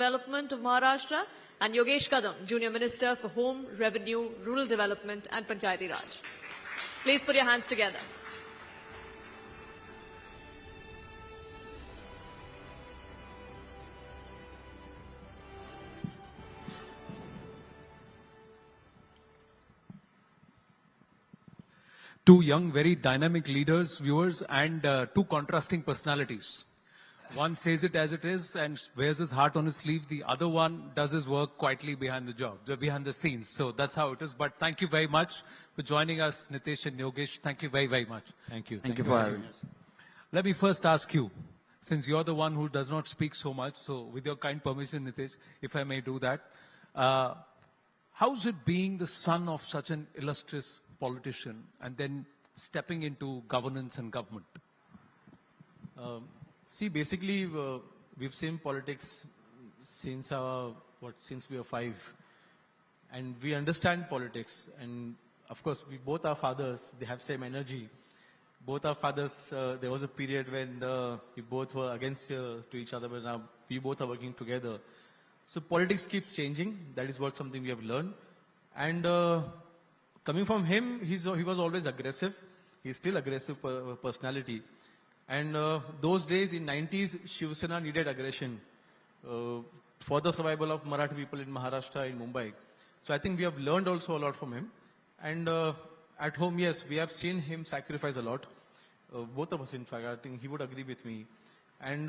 Development of Maharashtra, and Yogesh Kadam, Junior Minister for Home, Revenue, Rural Development and Panchayati Raj. Please put your hands together. Two young, very dynamic leaders, viewers, and two contrasting personalities. One says it as it is and wears his heart on his sleeve. The other one does his work quietly behind behind the scenes. So that's how it is. But thank you very much for joining us, Nitesh and Yogesh. Thank you very, very much. Thank you. Thank you for having us. Let me first ask you, since you're the one who does not speak so much, so with your kind permission, Nitesh, if I may do that, how's it being the son of such an illustrious politician and then stepping into governance and government? See, basically, we've seen politics since we were 5, and we understand politics. And of course, we both are fathers; they have same energy. Both our fathers. There was a period when we both were against to each other, but now we both are working together. So politics keeps changing. That is what something we have learned. And coming from him, he was always aggressive. He's still aggressive personality. And those days in 90s, Shiv Sena needed aggression for the survival of Marathi people in Maharashtra, in Mumbai. So I think we have learned also a lot from him. And at home, yes, we have seen him sacrifice a lot. Both of us, in fact, I think he would agree with me. And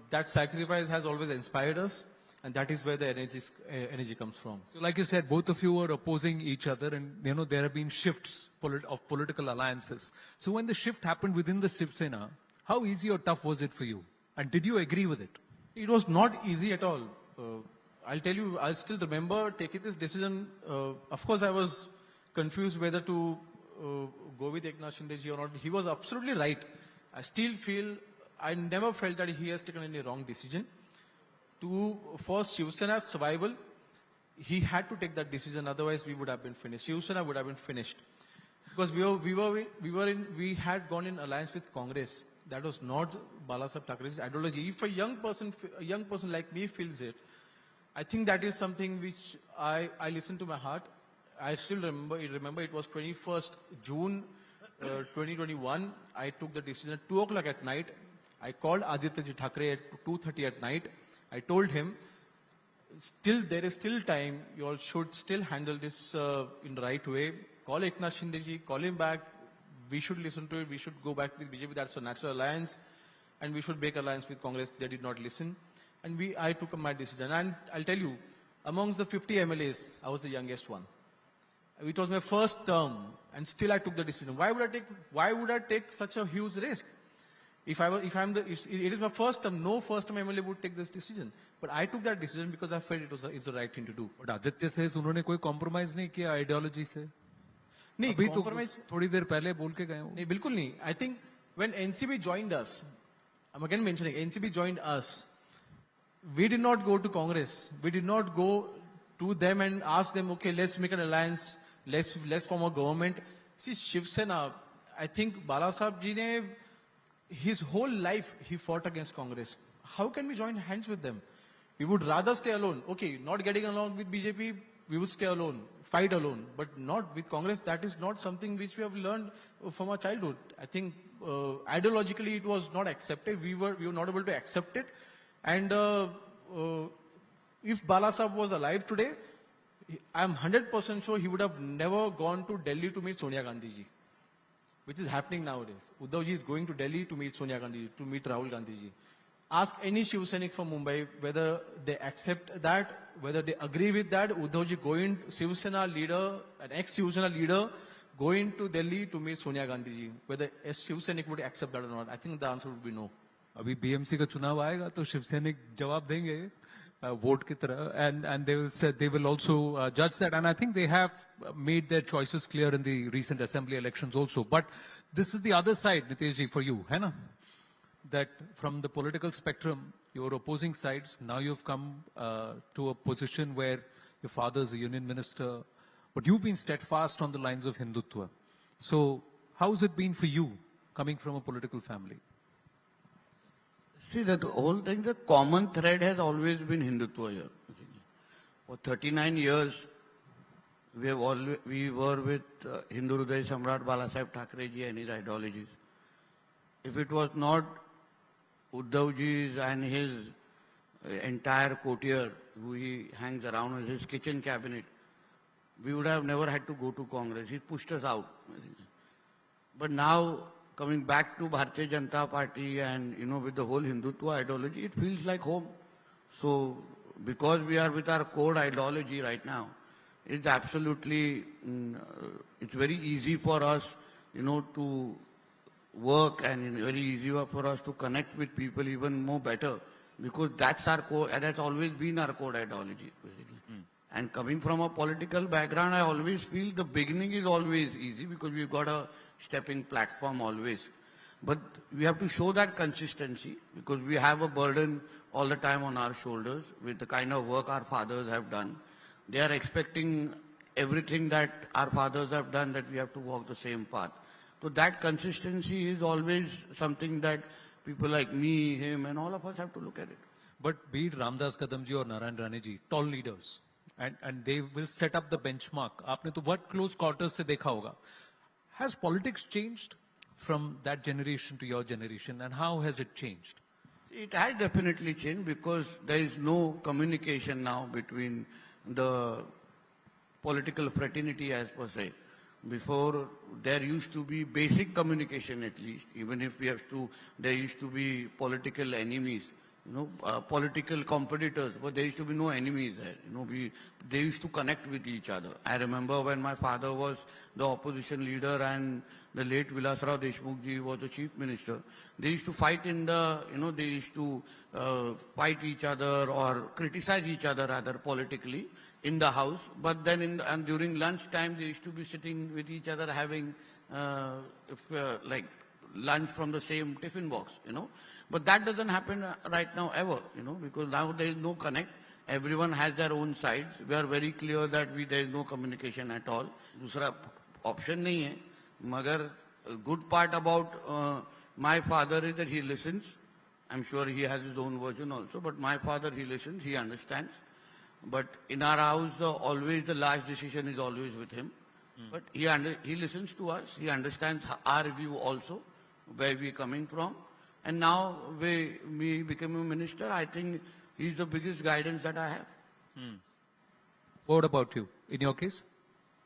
that sacrifice has always inspired us. And that is where the energy comes from. So like you said, both of you are opposing each other, and there have been shifts of political alliances. So when the shift happened within the Shiv Sena, how easy or tough was it for you? And did you agree with it? It was not easy at all. I'll tell you, I still remember taking this decision. Of course, I was confused whether to go with Eknath Shinde or not. He was absolutely right. I still feel, I never felt that he has taken any wrong decision. For Shiv Sena's survival, he had to take that decision. Otherwise, we would have been finished. Shiv Sena would have been finished because we had gone in alliance with Congress. That was not Balasaheb Thackeray's ideology. If a young person like me feels it, I think that is something which I listen to my heart. I still remember it was 21st June 2021. I took the decision at 2 o'clock at night. I called Aditya Thackeray at 2:30 at night. I told him, there is still time. You all should still handle this in the right way. Call Eknath Shinde, call him back. We should listen to it. We should go back with BJP. That's a natural alliance. And we should break alliance with Congress. They did not listen. And I took my decision. And I'll tell you, amongst the 50 MLAs, I was the youngest one. It was my first term. And still I took the decision. Why would I take such a huge risk? If it is my first term, no first term MLA would take this decision. But I took that decision because I felt it's the right thing to do. But Aditya says उन्होंने कोई compromise नहीं किया ideology से. नहीं, अभी compromise तो थोड़ी देर पहले बोल के गए हो. नहीं, बिल्कुल नहीं. I think when NCB joined us, I'm again mentioning NCB joined us. We did not go to Congress. We did not go to them and ask them, okay, let's make an alliance, let's form a government. See, Shiv Sena, I think Balasaheb ji ne, his whole life he fought against Congress. How can we join hands with them? We would rather stay alone. Okay, not getting along with BJP, we would stay alone, fight alone, but not with Congress. That is not something which we have learned from our childhood. I think ideologically it was not accepted. We were not able to accept it. And if Balasaheb was alive today, I'm 100% sure he would have never gone to Delhi to meet Sonia Gandhi ji, which is happening nowadays. Uddhav ji is going to Delhi to meet Sonia Gandhi ji, to meet Rahul Gandhi ji. Ask any Shiv Sainik from Mumbai whether they accept that, whether they agree with that. Uddhav ji going, Shiv Sena leader, an ex-Shiv Sena leader, going to Delhi to meet Sonia Gandhi ji. Whether a Shiv Sainik would accept that or not, I think the answer would be no. अभी BMC का चुनाव आएगा तो शिव सैनिक जवाब देंगे vote की तरह, and they will also judge that, and I think they have made their choices clear in the recent assembly elections also. But this is the other side, Nitesh ji, for you, है ना? That from the political spectrum, your opposing sides, now you've come to a position where your father is a union minister, but you've been steadfast on the lines of Hindutva. So how's it been for you coming from a political family? See, that whole thing, the common thread has always been Hindutva here. For 39 years, we were with Hindu Hriday Samrat Balasaheb Thackerji and his ideologies. If it was not Uddhavji and his entire courtier who he hangs around with his kitchen cabinet, we would have never had to go to Congress. He pushed us out. But now, coming back to Bharatiya Janata Party and, with the whole Hindutva ideology, it feels like home. So, because we are with our core ideology right now, it's absolutely, it's very easy for us, to work, and very easy for us to connect with people even more better, because that's our core, and that's always been our core ideology, basically. And coming from a political background, I always feel the beginning is always easy because we've got a stepping platform always. But we have to show that consistency because we have a burden all the time on our shoulders with the kind of work our fathers have done. They are expecting everything that our fathers have done, that we have to walk the same path. So that consistency is always something that people like me, him, and all of us have to look at it. But be it Ramdas Kadamji or Narayan Rane ji, tall leaders, and they will set up the benchmark. आपने तो बहुत close quarters से देखा होगा. Has politics changed from that generation to your generation, and how has it changed? It has definitely changed because there is no communication now between the political fraternity as per se. Before, there used to be basic communication at least, even if there used to be political enemies, political competitors, but there used to be no enemies there. They used to connect with each other. I remember when my father was the opposition leader and the late Vilasrao Deshmukh ji was the chief minister, they used to fight they used to fight each other or criticize each other rather politically in the house. But then and during lunch time, they used to be sitting with each other having like lunch from the same tiffin box, But that doesn't happen right now ever, because now there is no connect. Everyone has their own sides. We are very clear that there is no communication at all. दूसरा option नहीं है. मगर good part about my father is that he listens. I'm sure he has his own version also, but my father, he listens, he understands. But in our house, always the last decision is always with him. But he listens to us. He understands our view also, where we're coming from. And now we become a minister. I think he's the biggest guidance that I have. What about you? In your case?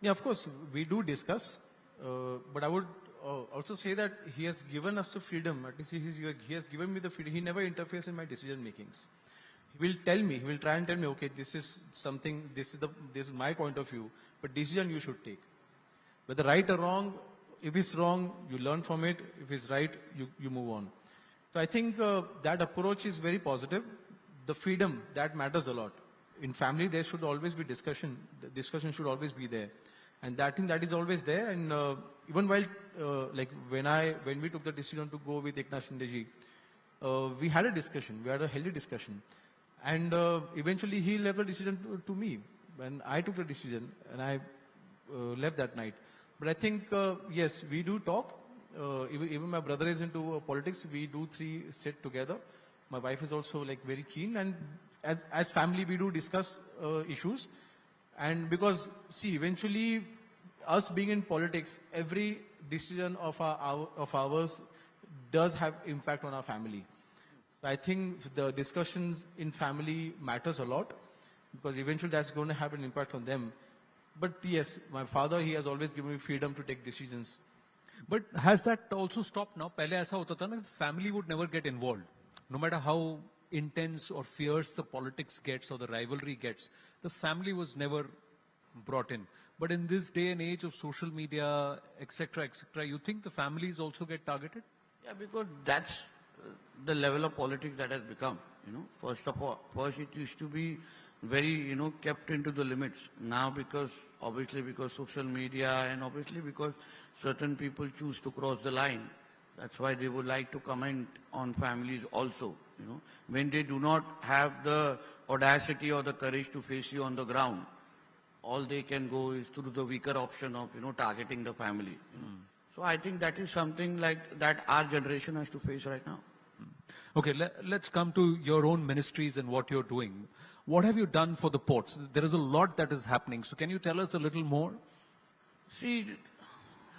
Yeah, of course, we do discuss. But I would also say that he has given us the freedom. At least he has given me the freedom. He never interferes in my decision makings. He will tell me, he will try and tell me, okay, this is something, this is my point of view, but decision you should take. Whether right or wrong, if it's wrong, you learn from it. If it's right, you move on. So I think that approach is very positive. The freedom, that matters a lot. In family, there should always be discussion. The discussion should always be there. And that thing that is always there. And even while, like when we took the decision to go with Eknath Shinde ji, we had a discussion. We had a healthy discussion. And eventually he left the decision to me. When I took the decision and I left that night. But I think, yes, we do talk. Even my brother is into politics. We do sit together. My wife is also like very keen. And as family, we do discuss issues. And because, see, eventually, us being in politics, every decision of ours does have impact on our family. I think the discussions in family matters a lot because eventually that's going to have an impact on them. But yes, my father, he has always given me freedom to take decisions. But has that also stopped now? पहले ऐसा होता था ना, family would never get involved. No matter how intense or fierce the politics gets or the rivalry gets, the family was never brought in. But in this day and age of social media, etc., you think the families also get targeted? Yeah, because that's the level of politics that has become. First it used to be very, kept into the limits. Now obviously because social media and obviously because certain people choose to cross the line. That's why they would like to comment on families also, when they do not have the audacity or the courage to face you on the ground. All they can go is through the weaker option of, targeting the family. So I think that is something like that our generation has to face right now. Okay, let's come to your own ministries and what you're doing. What have you done for the ports? There is a lot that is happening. So can you tell us a little more? See,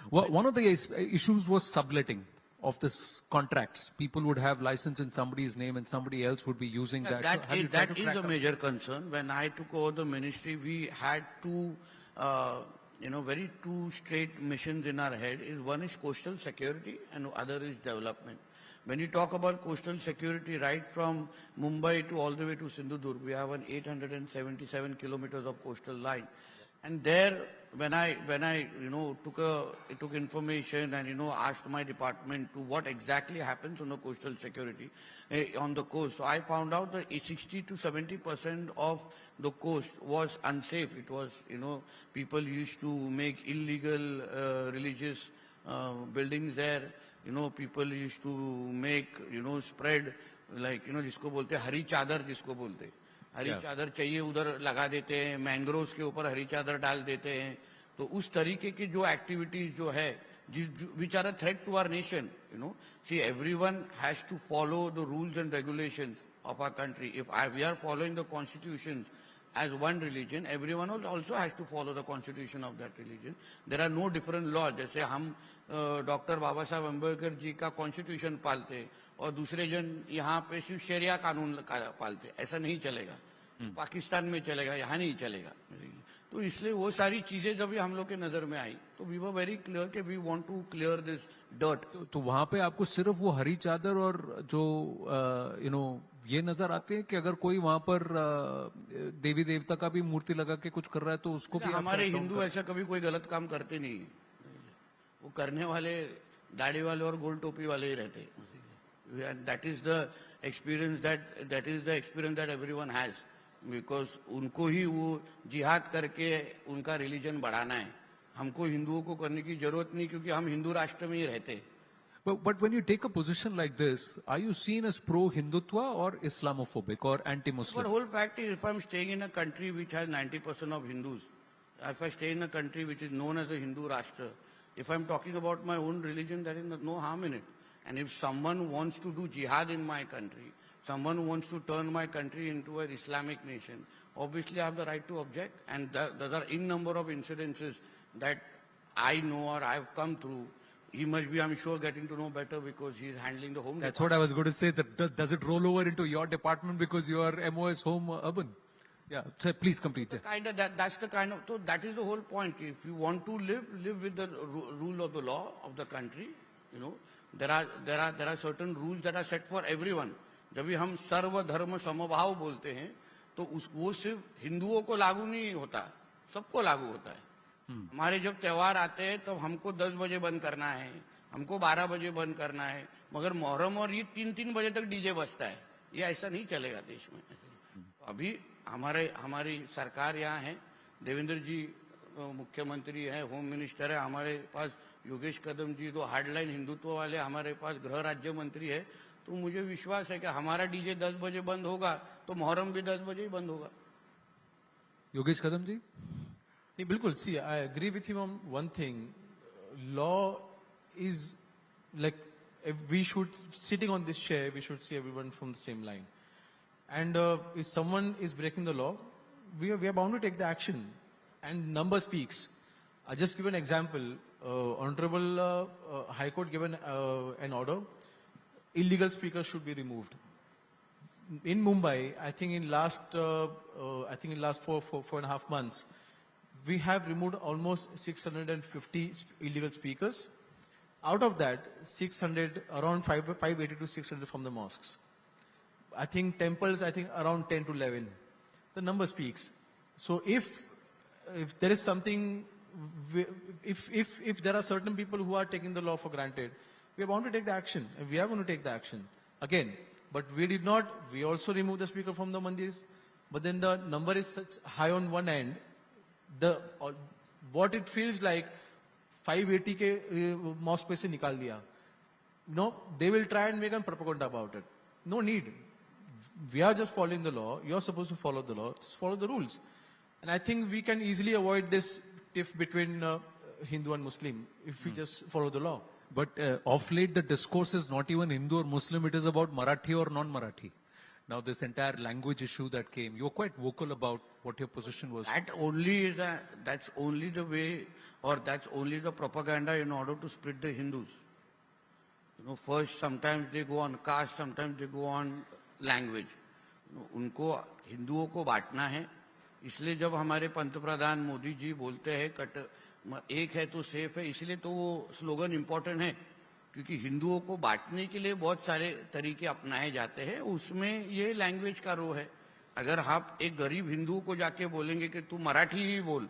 One of the issues was subletting of this contracts. People would have license in somebody's name and somebody else would be using that. So have you tried that to is crack a up? major concern. When I took over the ministry, we had two, very two straight missions in our head. One is coastal security and other is development. When you talk about coastal security, right from Mumbai to all the way to Sindhudurg, we have an 877 kilometers of coastal line. And there, when I took information and, asked my department to what exactly happens on the coastal security on the coast. So I found out that 60 to 70% of the coast was unsafe. It was, people used to make illegal religious buildings there. People used to make, spread like, जिसको बोलते हैं हरी चादर जिसको बोलते हैं हरी चादर चाहिए उधर लगा देते हैं मैंग्रोव्स के ऊपर हरी चादर डाल देते हैं तो उस तरीके की जो एक्टिविटीज जो है which are a threat to our nation, see, everyone has to follow the rules and regulations of our country. If we are following the constitutions as one religion, everyone also has to follow the constitution of that religion. There are no different laws. जैसे हम doctor बाबा साहब अम्बेडकर जी का constitution पालते हैं और दूसरे जन यहाँ पे सिर्फ शरिया कानून पालते हैं, ऐसा नहीं चलेगा. पाकिस्तान में चलेगा, यहाँ नहीं चलेगा. तो इसलिए वो सारी चीजें जब हम लोग के नजर में आई तो वी वर वेरी क्लियर कि we want to clear this dirt. तो वहां पे आपको सिर्फ वो हरी चादर और जो ये नजर आते हैं कि अगर कोई वहां पर देवी देवता का भी मूर्ति लगा के कुछ कर रहा है तो उसको भी हमारे हिंदू ऐसा कभी कोई गलत काम करते नहीं है. वो करने वाले दाढ़ी वाले और गोल टोपी वाले ही रहते हैं. That is the experience that everyone has because उनको ही वो जिहाद करके उनका रिलीजन बढ़ाना है. हमको हिंदुओं को करने की जरूरत नहीं क्योंकि हम हिंदू राष्ट्र में ही रहते हैं. But when you take a position like this, are you seen as pro-Hindutva or Islamophobic or anti-Muslim? The whole fact is, if I'm staying in a country which has 90% of Hindus, if I stay in a country which is known as a Hindu Rashtra, if I'm talking about my own religion, there is no harm in it. And if someone wants to do jihad in my country, someone wants to turn my country into an Islamic nation, obviously I have the right to object. And there are in number of incidences that I know or I've come through. He must be, I'm sure, getting to know better because he's handling the home. That's what I was going to say. That does it roll over into your department because your MOS home urban? Yeah, so please complete it. That's the kind of, so that is the whole point. If you want to live with the rule of the law of the country, there are certain rules that are set for everyone. जब भी हम सर्व धर्म समभाव बोलते हैं तो वो सिर्फ हिंदुओं को लागू नहीं होता, सबको लागू होता है. हमारे जब त्योहार आते हैं तब हमको 10 बजे बंद करना है, हमको 12 बजे बंद करना है, मगर मुहर्रम और ईद 3-3 बजे तक डीजे बजता है. ये ऐसा नहीं चलेगा देश में. अभी हमारी सरकार यहाँ है, देवेंद्र जी मुख्यमंत्री है, होम मिनिस्टर है, हमारे पास योगेश कदम जी तो हार्डलाइन हिंदुत्व वाले, हमारे पास गृह राज्य मंत्री है. तो मुझे विश्वास है कि हमारा डीजे 10 बजे बंद होगा तो मुहर्रम भी 10 बजे ही बंद होगा. योगेश कदम जी? नहीं, बिल्कुल. See, I agree with him on one thing. Law is like, if we should, sitting on this chair, we should see everyone from the same line. And if someone is breaking the law, we are bound to take the action. And number speaks. I'll just give an example. Honorable High Court given an order. Illegal speakers should be removed. In Mumbai, I think in last 4.5 months, we have removed almost 650 illegal speakers. Out of that, 600, around 580 to 600 from the mosques. I think temples, around 10 to 11. The number speaks. So if there is something, if there are certain people who are taking the law for granted, we are bound to take the action, and we are going to take the action. Again, but we did not, we also removed the speaker from the mandirs, but then the number is such high on one end, what it feels like 580 के mosque पे से निकाल दिया. No, they will try and make a propaganda about it. No need. We are just following the law. You are supposed to follow the law. Just follow the rules. And I think we can easily avoid this tiff between Hindu and Muslim if we just follow the law. But of late, the discourse is not even Hindu or Muslim, it is about Marathi or non-Marathi. Now, this entire language issue that came, you were quite vocal about what your position was. That's only the way, or that's only the propaganda in order to split the Hindus. You know, first sometimes they go on caste, sometimes they go on language. उनको हिंदुओं को बांटना है, इसलिए जब हमारे पंतप्रधान मोदी जी बोलते हैं एक है तो सेफ है, इसलिए तो वो स्लोगन इम्पोर्टेंट है, क्योंकि हिंदुओं को बांटने के लिए बहुत सारे तरीके अपनाए जाते हैं, उसमें ये लैंग्वेज का रो है. अगर आप एक गरीब हिंदू को जाके बोलेंगे कि तू मराठी ही बोल,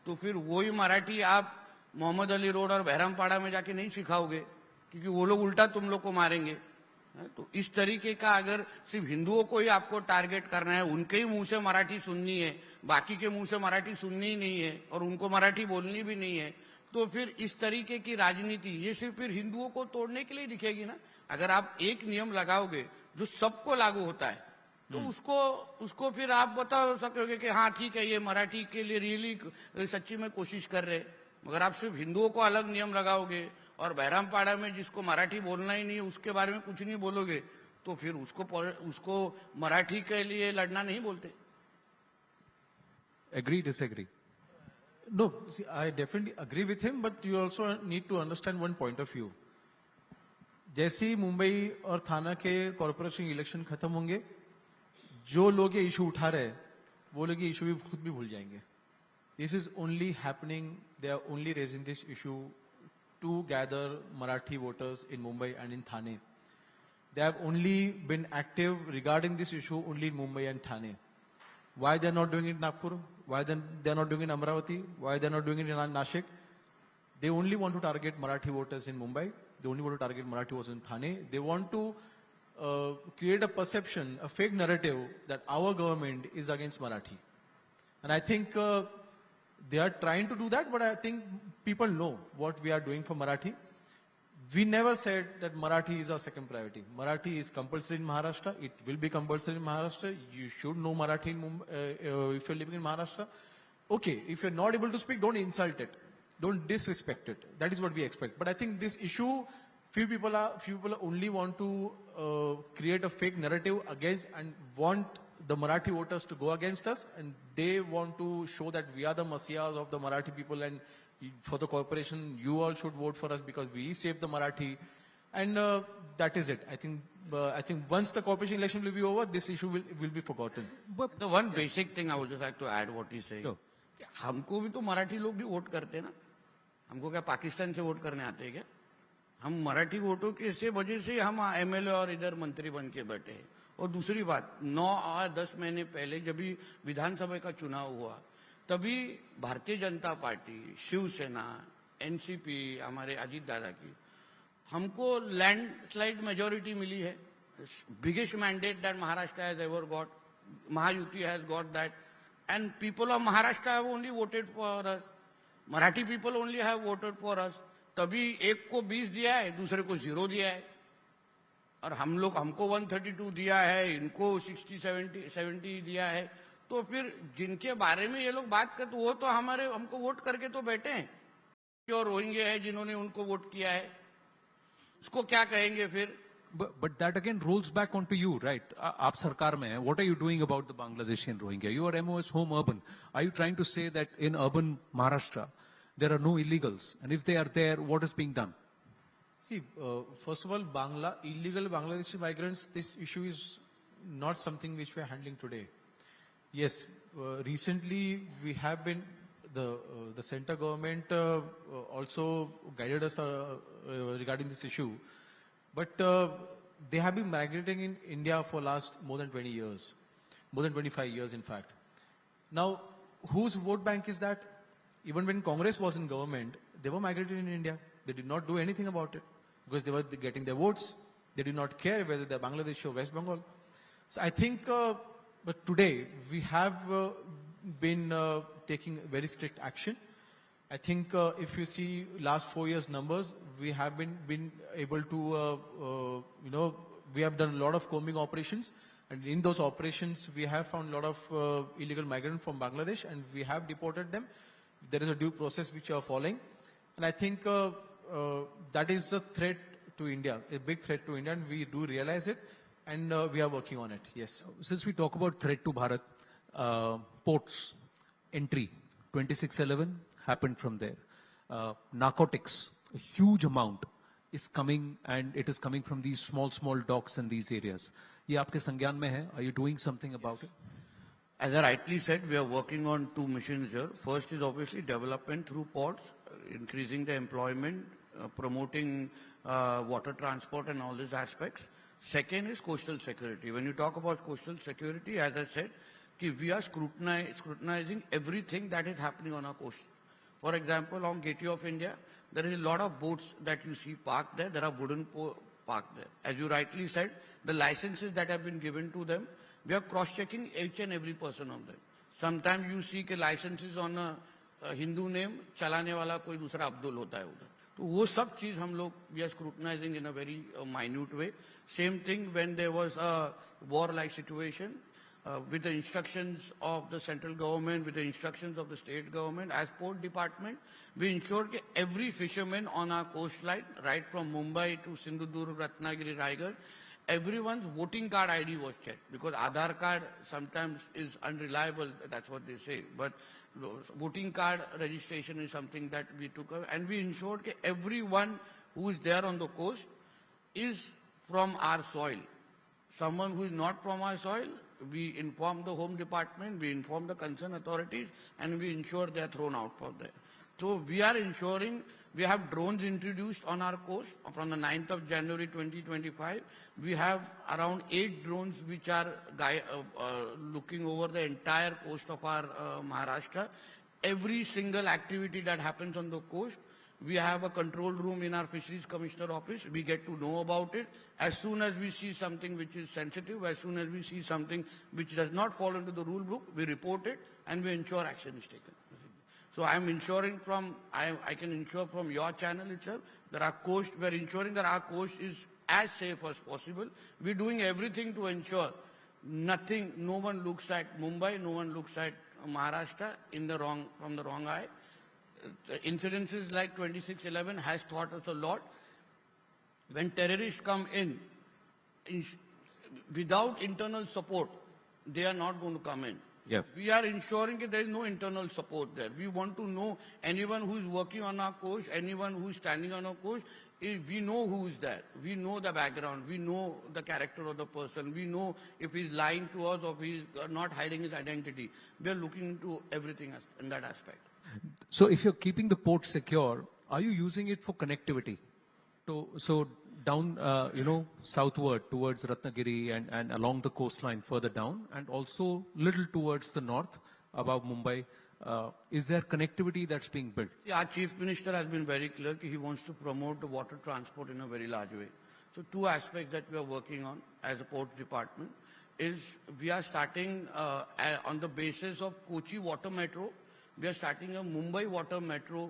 तो फिर वही मराठी आप मोहम्मद अली रोड और बहरामपाड़ा में जाके नहीं सिखाओगे, क्योंकि वो लोग उल्टा तुम लोग को मारेंगे. तो इस तरीके का अगर सिर्फ हिंदुओं को ही आपको टारगेट करना है, उनके ही मुंह से मराठी सुननी है, बाकी के मुंह से मराठी सुननी ही नहीं है और उनको मराठी बोलनी भी नहीं है, तो फिर इस तरीके की राजनीति ये सिर्फ फिर हिंदुओं को तोड़ने के लिए दिखेगी ना. अगर आप एक नियम लगाओगे जो सबको लागू होता है, तो उसको फिर आप बता सकोगे कि हाँ ठीक है, ये मराठी के लिए रियली सच्ची में कोशिश कर रहे. मगर आप सिर्फ हिंदुओं को अलग नियम लगाओगे और बहरामपाड़ा में जिसको मराठी बोलना ही नहीं है उसके बारे में कुछ नहीं बोलोगे, तो फिर उसको मराठी के लिए लड़ना नहीं बोलते. Agree, disagree? No, see, I definitely agree with him, but you also need to understand one point of view. जैसे ही मुंबई और थाना के कॉर्पोरेशन इलेक्शन खत्म होंगे, जो लोग ये इशू उठा रहे हैं, वो लोग ये इशू भी खुद भी भूल जाएंगे. This is only happening, they are only raising this issue to gather Marathi voters in Mumbai and in Thane. They have only been active regarding this issue only in Mumbai and Thane. Why they are not doing it in Nagpur? Why they are not doing it in Amravati? Why they are not doing it in Nashik? They only want to target Marathi voters in Mumbai. They only want to target Marathi voters in Thane. They want to create a perception, a fake narrative that our government is against Marathi. And I think they are trying to do that, but I think people know what we are doing for Marathi. We never said that Marathi is our second priority. Marathi is compulsory in Maharashtra. It will be compulsory in Maharashtra. You should know Marathi in Mumbai, if you're living in Maharashtra. Okay, if you're not able to speak, don't insult it. Don't disrespect it. That is what we expect. But I think this issue, few people only want to create a fake narrative against and want the Marathi voters to go against us, and they want to show that we are the messiahs of the Marathi people, and for the corporation, you all should vote for us because we saved the Marathi, and that is it. I think once the corporation election will be over, this issue will be forgotten. But the one basic thing I would just like to add what he's saying. Sure. हमको भी तो मराठी लोग भी vote करते हैं ना. हमको क्या पाकिस्तान से वोट करने आते हैं क्या? हम मराठी वोटों की वजह से हम एमएलए और इधर मंत्री बन के बैठे हैं. और दूसरी बात, 9 और 10 महीने पहले जब भी विधानसभा का चुनाव हुआ, तभी भारतीय जनता पार्टी, शिवसेना, एनसीपी, हमारे अजीत दादा की, हमको लैंडस्लाइड मेजॉरिटी मिली है. Biggest mandate that Maharashtra has ever got. Mahayuti has got that, and people of Maharashtra have only voted for us. Marathi people only have voted for us. तभी एक को 20 दिया है, दूसरे को 0 दिया है, और हमको 132 दिया है, इनको 60-70 दिया है. तो फिर जिनके बारे में ये लोग बात करते, वो तो हमको वोट करके तो बैठे हैं. जो रोहिंग्या है जिन्होंने उनको वोट किया है, उसको क्या कहेंगे फिर? But that again rolls back onto you, right? आप सरकार में हैं. What are you doing about the Bangladeshi and Rohingya? You are MOS Home Urban. Are you trying to say that in urban Maharashtra there are no illegals, and if they are there, what is being done? See, first of all, illegal Bangladeshi migrants, this issue is not something which we are handling today. Yes, recently we have been, the center government also guided us regarding this issue. But they have been migrating in India for last more than 20 years, more than 25 years in fact. Now, whose vote bank is that? Even when Congress was in government, they were migrating in India. They did not do anything about it because they were getting their votes. They did not care whether they're Bangladesh or West Bengal. So I think, but today we have been taking very strict action. I think if you see last 4 years numbers, we have been able to, we have done a lot of combing operations. And in those operations, we have found a lot of illegal migrants from Bangladesh, and we have deported them. There is a due process which we are following. And I think that is a threat to India, a big threat to India, and we do realize it, and we are working on it. Yes. Since we talk about threat to Bharat, ports, entry, 2611 happened from there. Narcotics, a huge amount is coming, and it is coming from these small docks in these areas. ये आपके संज्ञान में है? Are you doing something about it? As I rightly said, we are working on two missions here. First is obviously development through ports, increasing the employment, promoting water transport and all these aspects. Second is coastal security. When you talk about coastal security, as I said, we are scrutinizing everything that is happening on our coast. For example, on Gateway of India, there is a lot of boats that you see parked there. There are wooden parked there. As you rightly said, the licenses that have been given to them, we are cross-checking each and every person on them. Sometimes you see कि licenses on a Hindu name, चलाने वाला कोई दूसरा अब्दुल होता है उधर. तो वो सब चीज हम लोग we are scrutinizing in a very minute way. Same thing when there was a war-like situation, with the instructions of the central government, with the instructions of the state government, as port department, we ensured that every fisherman on our coastline, right from Mumbai to Sindhudurg, Ratnagiri, Raigad, everyone's voting card ID was checked, because Aadhaar card sometimes is unreliable, that's what they say. But voting card registration is something that we took up, and we ensured that everyone who is there on the coast is from our soil. Someone who is not from our soil, we inform the Home Department, we inform the concerned authorities, and we ensure they are thrown out from there. So we are ensuring, we have drones introduced on our coast from the 9th of January 2025. We have around 8 drones which are looking over the entire coast of our Maharashtra. Every single activity that happens on the coast, we have a control room in our Fisheries Commissioner office. We get to know about it. As soon as we see something which is sensitive, as soon as we see something which does not fall into the rule book, we report it and we ensure action is taken. So I'm ensuring from, I can ensure from your channel itself that our coast, we're ensuring that our coast is as safe as possible. We're doing everything to ensure nothing, no one looks at Mumbai, no one looks at Maharashtra from the wrong eye. Incidences like 2611 has taught us a lot. When terrorists come in, without internal support, they are not going to come in. Yeah. We are ensuring that there is no internal support there. We want to know anyone who is working on our coast, anyone who is standing on our coast, we know who is there. We know the background. We know the character of the person. We know if he is lying to us or if he is not hiding his identity. We are looking into everything in that aspect. So if you're keeping the port secure, are you using it for connectivity? So down, southward towards Ratnagiri and along the coastline further down, and also little towards the north above Mumbai, is there connectivity that's being built? See, our Chief Minister has been very clear that he wants to promote the water transport in a very large way. So two aspects that we are working on as a port department is we are starting on the basis of Kochi Water Metro. We are starting a Mumbai Water Metro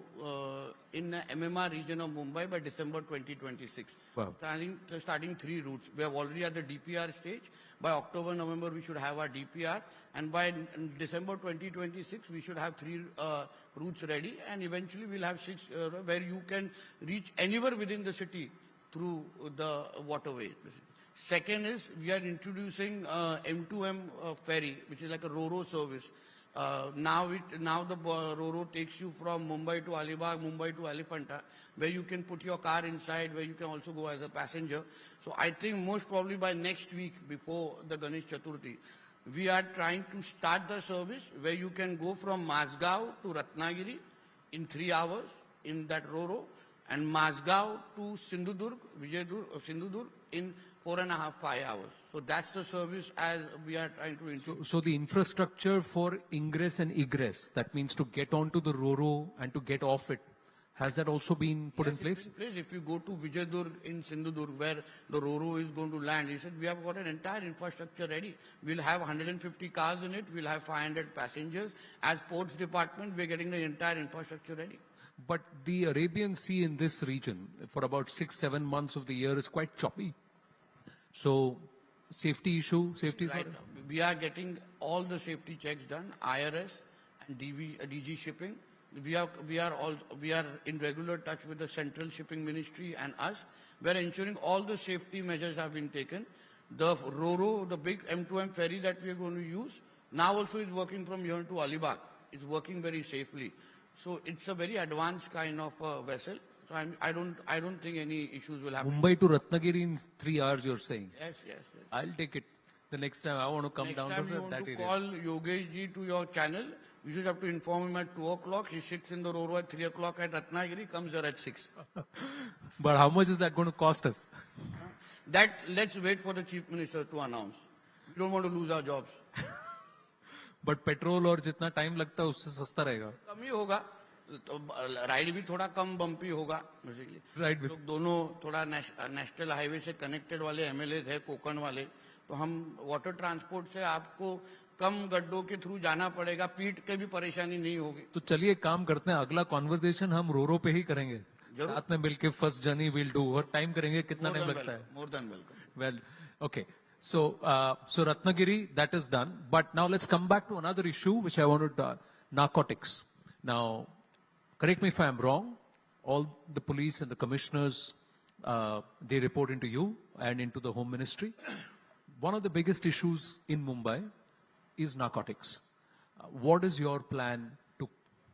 in the MMR region of Mumbai by December 2026. Wow. Starting 3 routes. We have already at the DPR stage. By October, November, we should have our DPR. And by December 2026, we should have 3 routes ready. And eventually, we'll have 6 where you can reach anywhere within the city through the waterway. Second is we are introducing M2M ferry, which is like a Ro-Ro service. Now the Ro-Ro takes you from Mumbai to Alibag, Mumbai to Elephanta, where you can put your car inside, where you can also go as a passenger. So I think most probably by next week, before the Ganesh Chaturthi, we are trying to start the service where you can go from Mazgaon to Ratnagiri in 3 hours in that Ro-Ro, and Mazgaon to Sindhudurg, Sindhudurg in 4.5, 5 hours. So that's the service as we are trying to introduce. So the infrastructure for ingress and egress, that means to get onto the Ro-Ro and to get off it, has that also been put in place? If you go to Vijayadurg in Sindhudurg, where the Ro-Ro is going to land, he said, we have got an entire infrastructure ready. We'll have 150 cars in it. We'll have 500 passengers. As ports department, we're getting the entire infrastructure ready. But the Arabian Sea in this region for about 6-7 months of the year is quite choppy. So safety issue, safety is right. We are getting all the safety checks done, IRS and DG shipping. We are in regular touch with the Central Shipping Ministry and us. We are ensuring all the safety measures have been taken. The RoRo, the big M2M ferry that we are going to use, now also is working from here to Alibag. It's working very safely. So it's a very advanced kind of vessel. So I don't think any issues will happen. Mumbai to Ratnagiri in 3 hours, you're saying? Yes. I'll take it. The next time I want to come Next down time to you want that to area. call Yogesh ji to your channel, you should have to inform him at 2 o'clock. He sits in the RoRo at 3 o'clock at Ratnagiri, comes here at 6. But how much is that going to cost us? That, let's wait for the Chief Minister to announce. We don't want to lose our jobs. But petrol और जितना time लगता है उससे सस्ता रहेगा. कम ही होगा. तो ride भी थोड़ा कम बम्पी होगा बेसिकली. Right. लोग दोनों थोड़ा नेशनल हाईवे से कनेक्टेड वाले एमएलए है कोकण वाले, तो हम वाटर ट्रांसपोर्ट से आपको कम गड्ढों के थ्रू जाना पड़ेगा, पीट के भी परेशानी नहीं होगी. तो चलिए काम करते हैं, अगला कॉन्वर्सेशन हम रोरो पे ही करेंगे. साथ में मिलके फर्स्ट जर्नी विल डू. और टाइम करेंगे, कितना टाइम लगता है? More than welcome. Well, okay. So Ratnagiri, that is done. But now let's come back to another issue which I wanted, narcotics. Now, correct me if I'm wrong, all the police and the commissioners, they report into you and into the Home Ministry. One of the biggest issues in Mumbai is narcotics. What is your plan to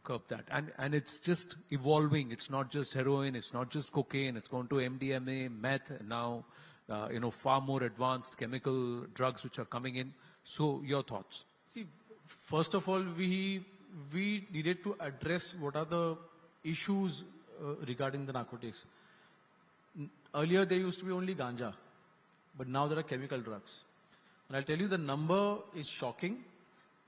curb that? And it's just evolving. It's not just heroin, it's not just cocaine, it's going to MDMA, meth, and now, far more advanced chemical drugs which are coming in. So your thoughts? See, first of all, we needed to address what are the issues regarding the narcotics. Earlier, there used to be only ganja, but now there are chemical drugs. And I'll tell you, the number is shocking.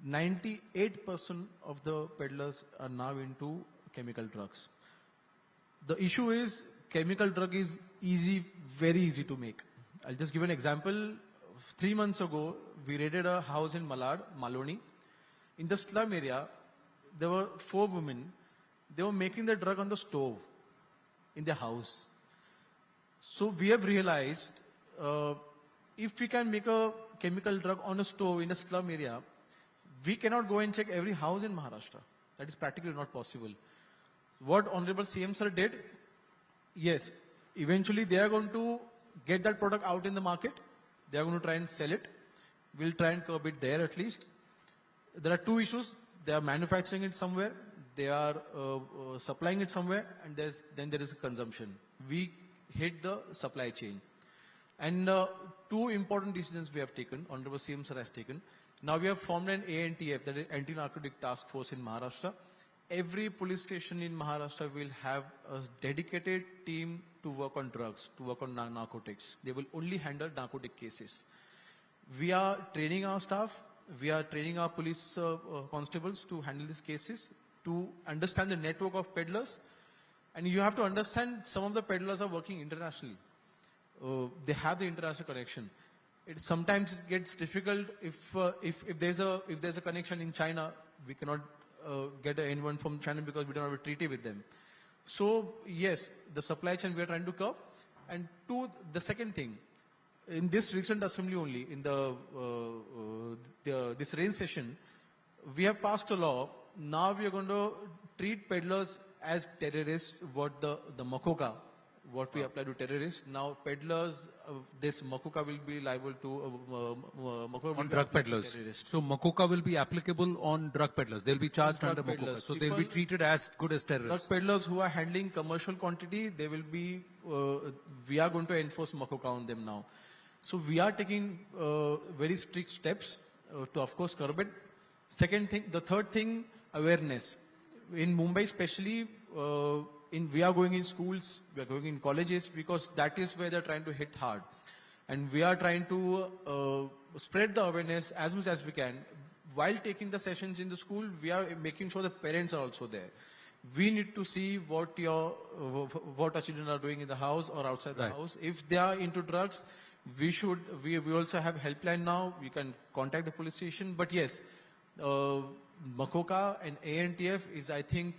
98% of the peddlers are now into chemical drugs. The issue is, chemical drug is easy, very easy to make. I'll just give an example. 3 months ago, we raided a house in Maloni. In the slum area, there were 4 women. They were making the drug on the stove in their house. So we have realized, if we can make a chemical drug on a stove in a slum area, we cannot go and check every house in Maharashtra. That is practically not possible. What Honorable CM Sir did, yes, eventually they are going to get that product out in the market. They are going to try and sell it. We'll try and curb it there at least. There are 2 issues. They are manufacturing it somewhere. They are supplying it somewhere. And then there is a consumption. We hit the supply chain. And 2 important decisions we have taken, Honorable CM Sir has taken. Now we have formed an ANTF, that is Anti-Narcotic Task Force in Maharashtra. Every police station in Maharashtra will have a dedicated team to work on drugs, to work on narcotics. They will only handle narcotic cases. We are training our staff. We are training our police constables to handle these cases, to understand the network of peddlers. And you have to understand, some of the peddlers are working internationally. They have the international connection. Sometimes it gets difficult if there's a connection in China, we cannot get anyone from China because we don't have a treaty with them. So yes, the supply chain we are trying to curb. And 2, the second thing, in this recent assembly only, in this rain session, we have passed a law. Now we are going to treat peddlers as terrorists, what the Makoka, what we apply to terrorists. Now peddlers, this Makoka will be liable to on drug peddlers. So Makoka will be applicable on drug peddlers. They'll be charged under Makoka. So they'll be treated as good as terrorists. Drug peddlers who are handling commercial quantity, they will be, we are going to enforce Makoka on them now. So we are taking very strict steps to, of course, curb it. The third thing, awareness. In Mumbai especially, we are going in schools, we are going in colleges, because that is where they're trying to hit hard. And we are trying to spread the awareness as much as we can. While taking the sessions in the school, we are making sure the parents are also there. We need to see what our children are doing in the house or outside the house. If they are into drugs, we also have helpline now. We can contact the police station. But yes, Makoka and ANTF is, I think,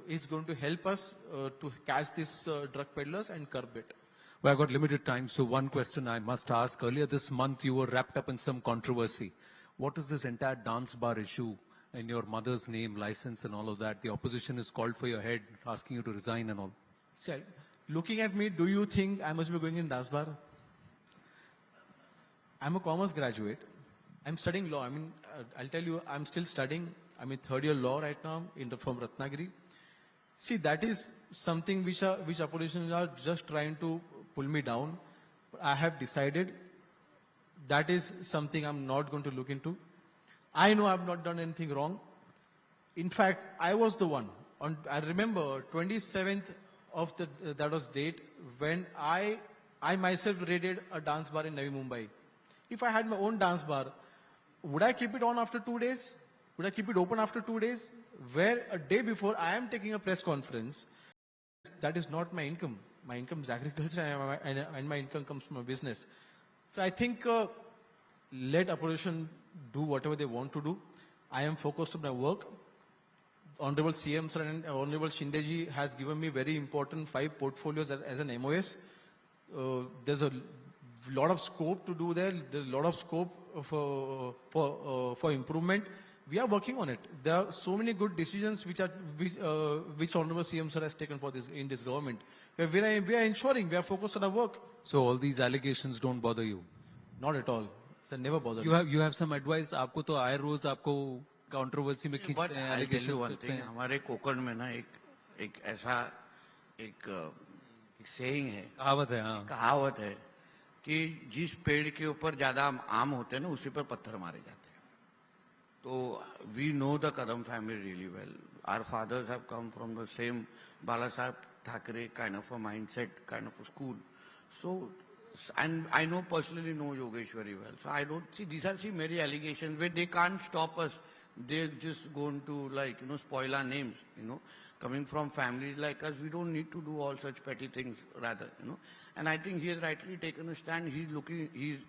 is going to help us to catch these drug peddlers and curb it. Well, I've got limited time, so one question I must ask. Earlier this month, you were wrapped up in some controversy. What is this entire dance bar issue in your mother's name, license and all of that. The opposition is called for your head, asking you to resign and all. See, looking at me, do you think I must be going in dance bar? I'm a commerce graduate. I'm studying law. I mean, I'll tell you, I'm still studying. I'm in third year law right now from Ratnagiri. See, that is something which opposition are just trying to pull me down. But I have decided that is something I'm not going to look into. I know I've not done anything wrong. In fact, I was the one. I remember 27th of that was date when I myself raided a dance bar in Navi Mumbai. If I had my own dance bar, would I keep it on after 2 days? Would I keep it open after 2 days? Where a day before I am taking a press conference, that is not my income. My income is agriculture and my income comes from my business. So I think let opposition do whatever they want to do. I am focused on my work. Honorable CM sir and Honorable Shindeji has given me very important 5 portfolios as an MOS. There's a lot of scope to do there. There's a lot of scope for improvement. We are working on it. There are so many good decisions which Honorable CM sir has taken for this in this government. We are ensuring we are focused on our work. So all these allegations don't bother you? Not at all. It's never bothered. You have some advice. आपको तो आए रोज आपको controversy में खींचते हैं, allegations करते हैं. हमारे कोकण में ना एक ऐसा एक सेइंग है, कहावत है. हाँ. कहावत है कि जिस पेड़ के ऊपर ज्यादा आम होते हैं ना उसी पर पत्थर मारे जाते हैं. तो we know the Kadam family really well. Our fathers have come from the same Bala Saheb Thackeray kind of a mindset, kind of a school. So and I personally know Yogesh very well. So I don't see, these are many allegations where they can't stop us. They're just going to spoil our names, Coming from families like us, we don't need to do all such petty things rather, And I think he has rightly taken a stand. He's looking, he's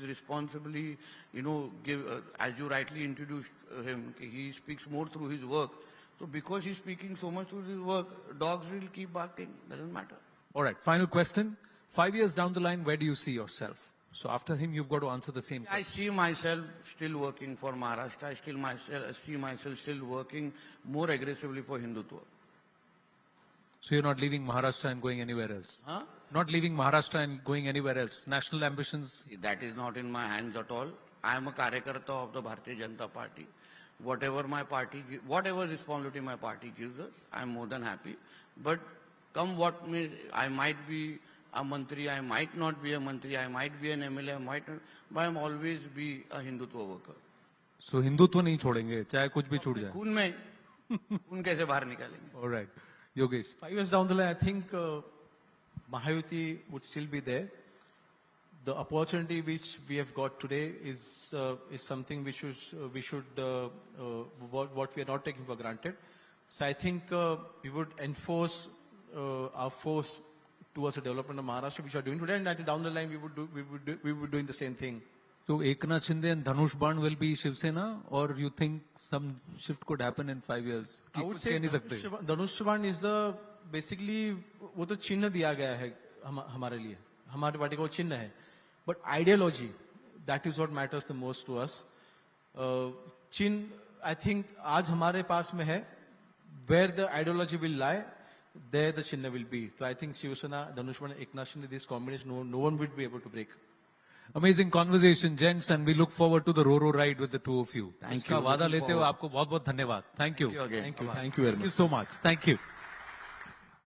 responsibly, as you rightly introduced him, he speaks more through his work. So because he's speaking so much through his work, dogs will keep barking. Doesn't matter. All right, final question. 5 years down the line, where do you see yourself? So after him, you've got to answer the same question. I see myself still working for Maharashtra. I see myself still working more aggressively for Hindutva. So you're not leaving Maharashtra and going anywhere else? Huh? Not leaving Maharashtra and going anywhere else? National ambitions? That is not in my hands at all. I am a Karyakarta of the Bharatiya Janata Party. Whatever responsibility my party gives us, I am more than happy. But come what may, I might be a mantri, I might not be a mantri, I might be an MLA, I might not, but I am always be a Hindutva worker. So Hindutva नहीं छोड़ेंगे, चाहे कुछ भी छूट जाए. खून कैसे बाहर निकालेंगे? All right, Yogesh. 5 years down the line, I think Mahayuti would still be there. The opportunity which we have got today is something which what we are not taking for granted. So I think we would enforce our force towards the development of Maharashtra, which we are doing today, and down the line we would be doing the same thing. So Eknath Shinde and Dhanush Ban will be Shiv Sena, or you think some shift could happen in 5 years? I would say Dhanush Ban is the basically वो तो चिन्ह दिया गया है हमारे लिए, हमारे party को चिन्ह है. But ideology, that is what matters the most to us. चिन्ह I think आज हमारे पास में है. Where the ideology will lie, there the chinna will be. So I think Shiv Sena, Dhanush Ban, Eknath Shinde, this combination, no one would be able to break. Amazing conversation, gents, and we look forward to the Ro-Ro ride with the two of you. Thank इसका you. वादा लेते हो आपको बहुत बहुत धन्यवाद. Thank you. Thank you again. Thank you very much. Thank you so much. Thank you.